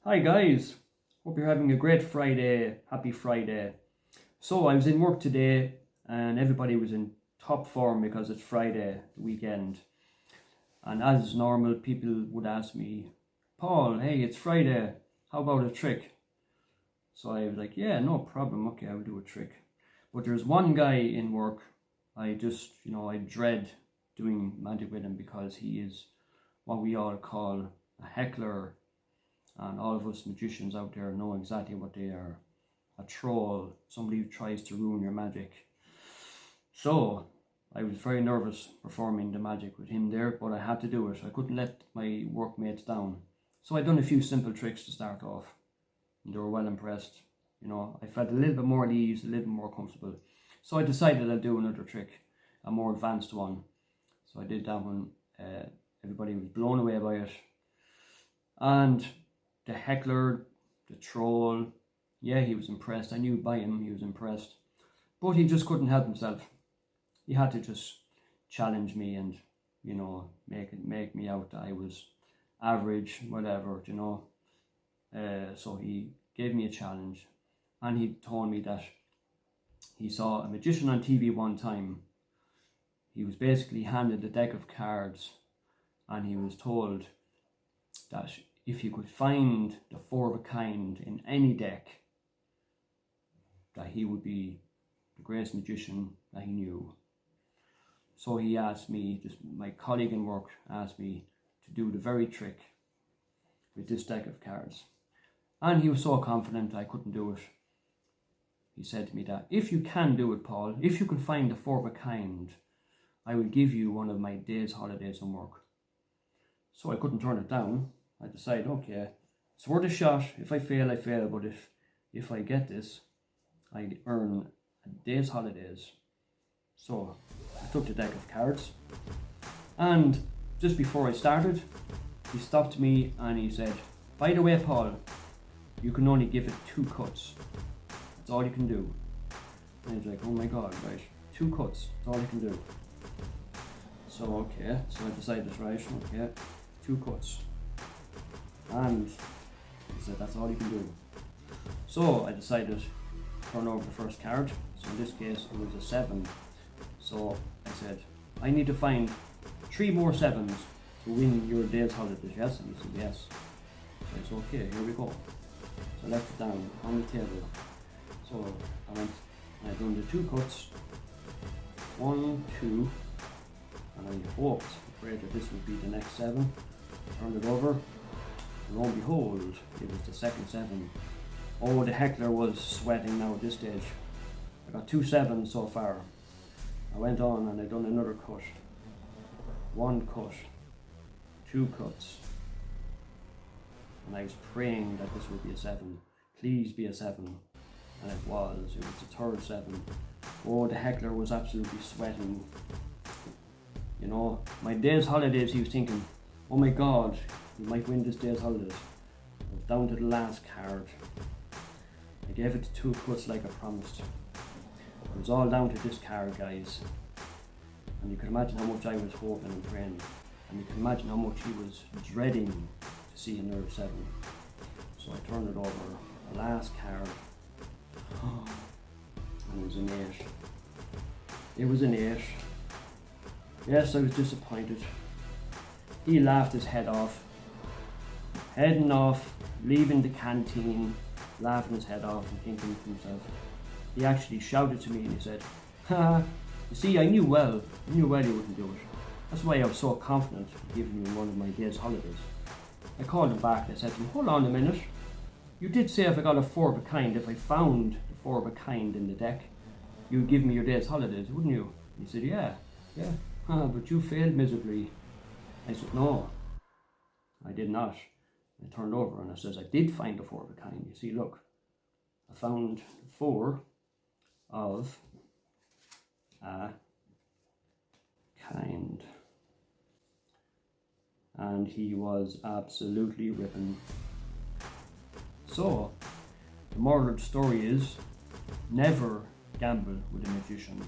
Hi guys, hope you're having a great Friday. Happy Friday. So I was in work today and everybody was in top form because it's Friday, the weekend. And as normal, people would ask me, Paul, hey, it's Friday, how about a trick? So I was like, yeah, no problem, okay, I'll do a trick. But there's one guy in work, I dread doing magic with him because he is what we all call a heckler. And all of us magicians out there know exactly what they are. A troll, somebody who tries to ruin your magic. So I was very nervous performing the magic with him there, but I had to do it. I couldn't let my workmates down. So I done a few simple tricks to start off. And they were well impressed. I felt a little bit more at ease, a little bit more comfortable. So I decided I'd do another trick, a more advanced one. So I did that one. Everybody was blown away by it. And the heckler, the troll, yeah, he was impressed. I knew by him he was impressed. But he just couldn't help himself. He had to just challenge me and, make me out that I was average, whatever, So he gave me a challenge. And he told me that he saw a magician on TV one time. He was basically handed a deck of cards and he was told that if he could find the four of a kind in any deck, that he would be the greatest magician that he knew. So he asked me, my colleague in work asked me to do the very trick with this deck of cards. And he was so confident I couldn't do it. He said to me that, if you can do it, Paul, if you can find the four of a kind, I will give you one of my day's holidays from work. So I couldn't turn it down. I decided, okay, it's worth a shot. If I fail, I fail. But if I get this, I earn a day's holidays. So I took the deck of cards. And just before I started, he stopped me and he said, by the way, Paul, you can only give it 2 cuts. That's all you can do. And I was like, oh my God, right, 2 cuts, that's all I can do. So, okay, so I decided, right, okay, 2 cuts. And he said, that's all you can do. So I decided to turn over the first card. So in this case, it was a 7. So I said, I need to find 3 more 7s to win your day's holidays, yes? And he said, yes. So I said, okay, here we go. So I left it down on the table. So I done the 2 cuts. 1, 2, and I hoped, prayed that this would be the next 7. Turned it over. Lo and behold, it was the second 7. Oh, the heckler was sweating now at this stage. I got 2 7s so far. I went on and I done another cut. 1 cut. 2 cuts. And I was praying that this would be a 7. Please be a 7. And it was. It was the third 7. Oh, the heckler was absolutely sweating. My day's holidays, he was thinking, oh my God, you might win this day's holidays. I was down to the last card. I gave it 2 cuts like I promised. It was all down to this card, guys. And you can imagine how much I was hoping and praying. And you can imagine how much he was dreading to see another 7. So I turned it over. The last card. And it was an 8. It was an 8. Yes, I was disappointed. He laughed his head off. Heading off, leaving the canteen, laughing his head off and thinking to himself. He actually shouted to me and he said, ha, you see, I knew well you wouldn't do it. That's why I was so confident of giving you one of my day's holidays. I called him back and I said to him, hold on a minute. You did say if I got a 4 of a kind, if I found the 4 of a kind in the deck, you'd give me your day's holidays, wouldn't you? He said, yeah. But you failed miserably. I said, no, I did not. I turned over and I says, I did find a 4 of a kind. You see, look, I found 4 of a kind. And he was absolutely ripping. So, the moral of the story is, never gamble with a magician.